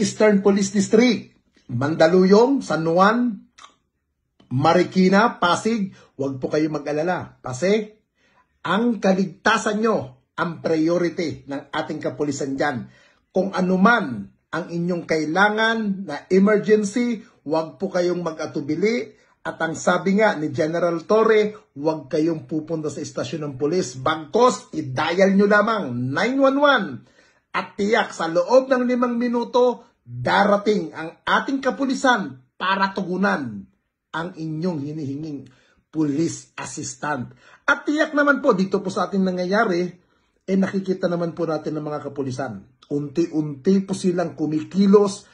Eastern Police District, Mandaluyong, San Juan, Marikina, Pasig, huwag po kayo mag-alala. Kasi ang kaligtasan nyo, ang priority ng ating kapulisan dyan. Kung anuman ang inyong kailangan na emergency, huwag po kayong mag-atubili. At ang sabi nga ni General Torre, huwag kayong pupunta sa istasyon ng pulis. Bagkos, i-dial nyo lamang 911. At tiyak sa loob ng 5 minuto, darating ang ating kapulisan para tugunan ang inyong hinihinging police assistant. At tiyak naman po, dito po sa ating nangyayari, nakikita naman po natin ng mga kapulisan. Unti-unti po silang kumikilos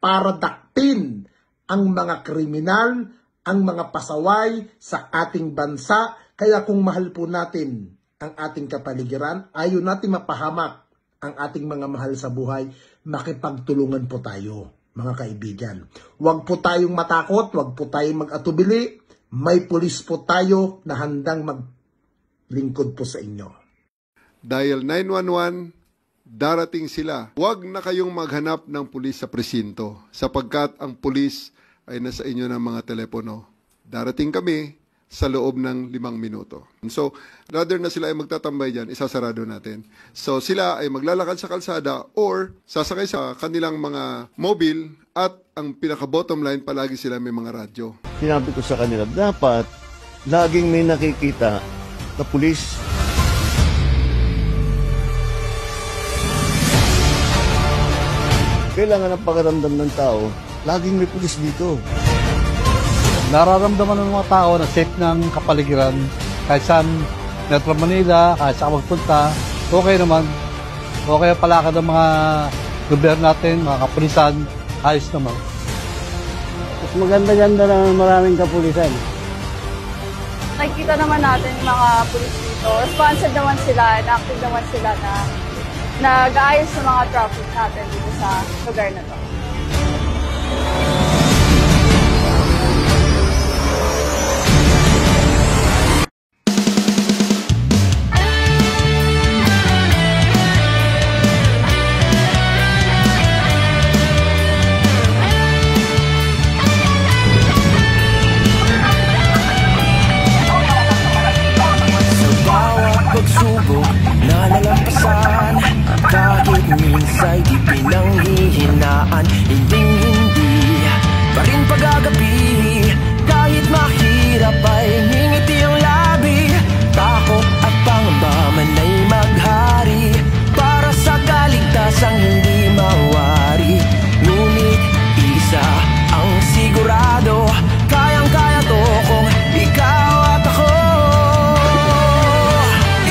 para dakpin ang mga kriminal, ang mga pasaway sa ating bansa. Kaya kung mahal po natin ang ating kapaligiran, ayaw natin mapahamak ang ating mga mahal sa buhay, makipagtulungan po tayo, mga kaibigan. Huwag po tayong matakot, huwag po tayong mag-atubili. May pulis po tayo na handang maglingkod po sa inyo. Dial 911, darating sila. Huwag na kayong maghanap ng pulis sa presinto sapagkat ang pulis ay nasa inyo ng mga telepono. Darating kami sa loob ng 5 minuto. So, rather na sila ay magtatambay dyan, isasarado natin. So, sila ay maglalakad sa kalsada or sasakay sa kanilang mga mobile at ang pinaka-bottom line, palagi sila may mga radyo. Sinabi ko sa kanila, dapat laging may nakikita na pulis. Kailangan ang pakiramdam ng tao, laging may pulis dito. Nararamdaman ng mga tao na safe ng kapaligiran kahit saan Metro Manila, kahit saan magpunta, okay naman. Okay ang palakad ng mga gobyerno natin, mga kapulisan, ayos naman. Mas maganda-ganda na maraming kapulisan. Nakikita naman natin yung mga pulis dito. Responsive naman sila, active naman sila na nag-aayos sa mga traffic natin dito sa lugar na to. Kahit minsa'y di pinanghihinaan, hinding-hindi pa rin pag-agapi. Kahit mahirap ay ngingiti ang labi, takot at pangamba man ay maghari para sa kaligtasang hindi mawari. Ngunit isa ang sigurado, kayang-kaya to kung ikaw at ako.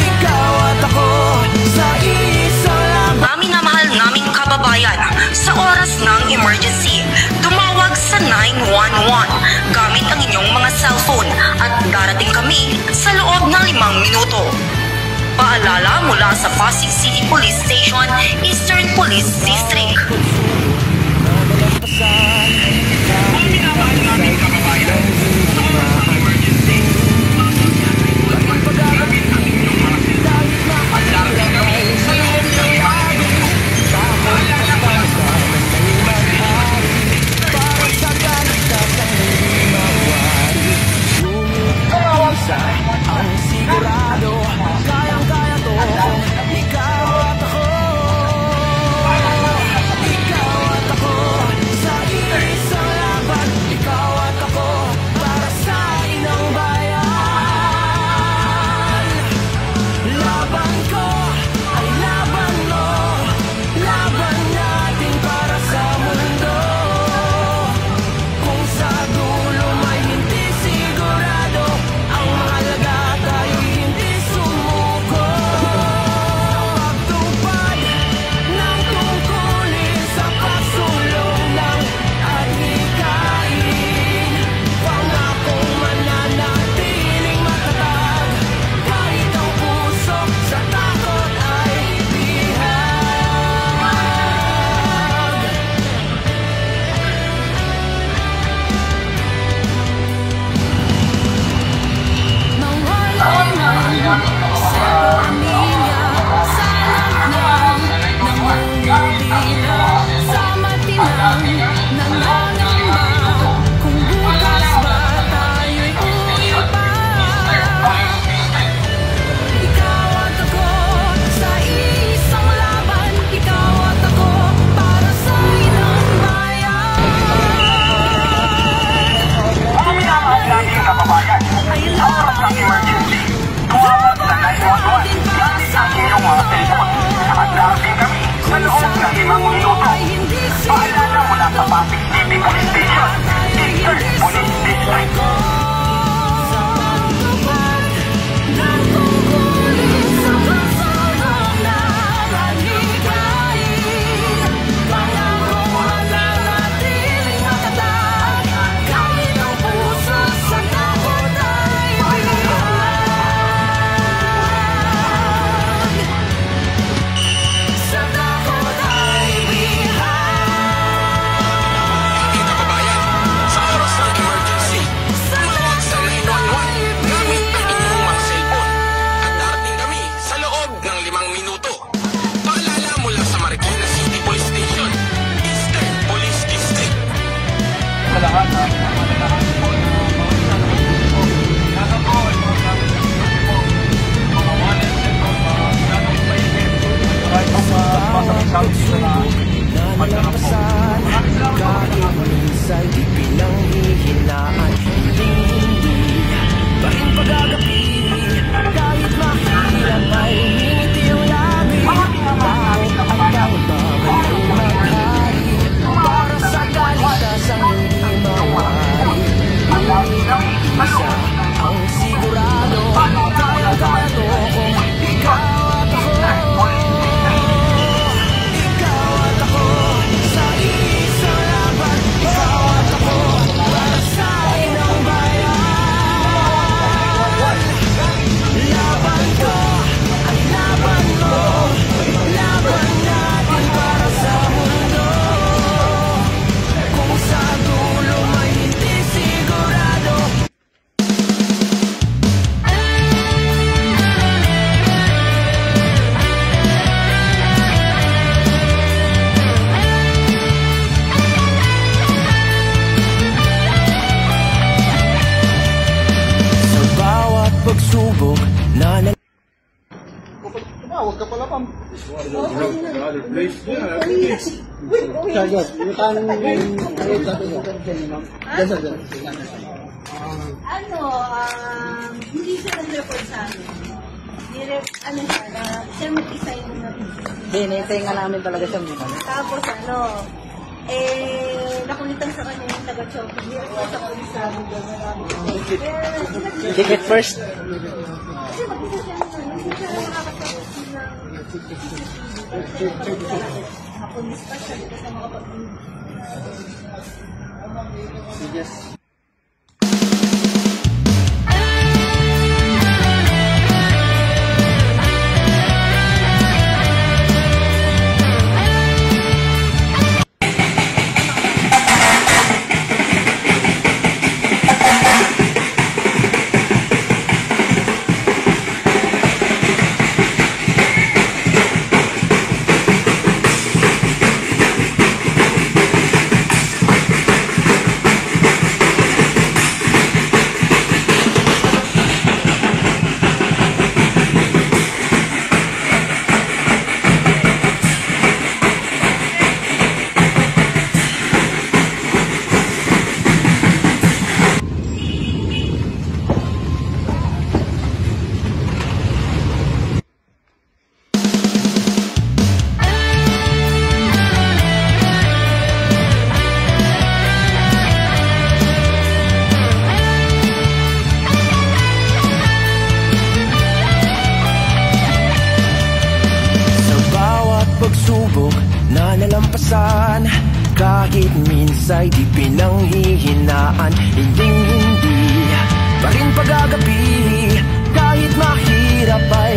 Ikaw at ako sa kababayan, sa oras ng emergency, tumawag sa 911 gamit ang inyong mga cellphone at darating kami sa loob ng 5 minuto. Paalala mula sa Pasig City Police Station, Eastern Police District. Kung minamahal namin kababayan, sa oras ng emergency, gamit ang inyong mga cellphone at darating kami sa loob ng 5 minuto. Ang sigurado, kayang-kaya to, ikaw at ako. Ikaw minsa'y di pinanghihinaan. Hindi pa rin pag-agapi, kahit mahirap ay ngingiti ang labi. Bakit ang pagbabagal ay maghari para sa kaligtasang hindi mawari? Isa ang sigurado, kaya-kaya to kung ikaw at ako. Ikaw at ako sa isang laban. Ikaw at ako para sa inang bayan. Laban ko ay laban mo, laban natin para sa mundo. Kung sa dulo may hindi sigurado. Sa bawat pagsubok na Hindi siya nag-report sa amin. Ano siya, na siya mag-isa yung Hinihintay nga namin talaga siya muna. Tapos nakulitan sa kanya yung taga-chopping. Hindi ako sa kulis sa amin doon. Ticket first. Kasi mag-isa siya hindi siya nakakatapos ng nakulis pa siya dito sa mga pag-ibig. Yes. Pagsubok na nalampasan, kahit minsa'y di pinanghihinaan. Hindi pa rin pag-agapi, kahit mahirap ay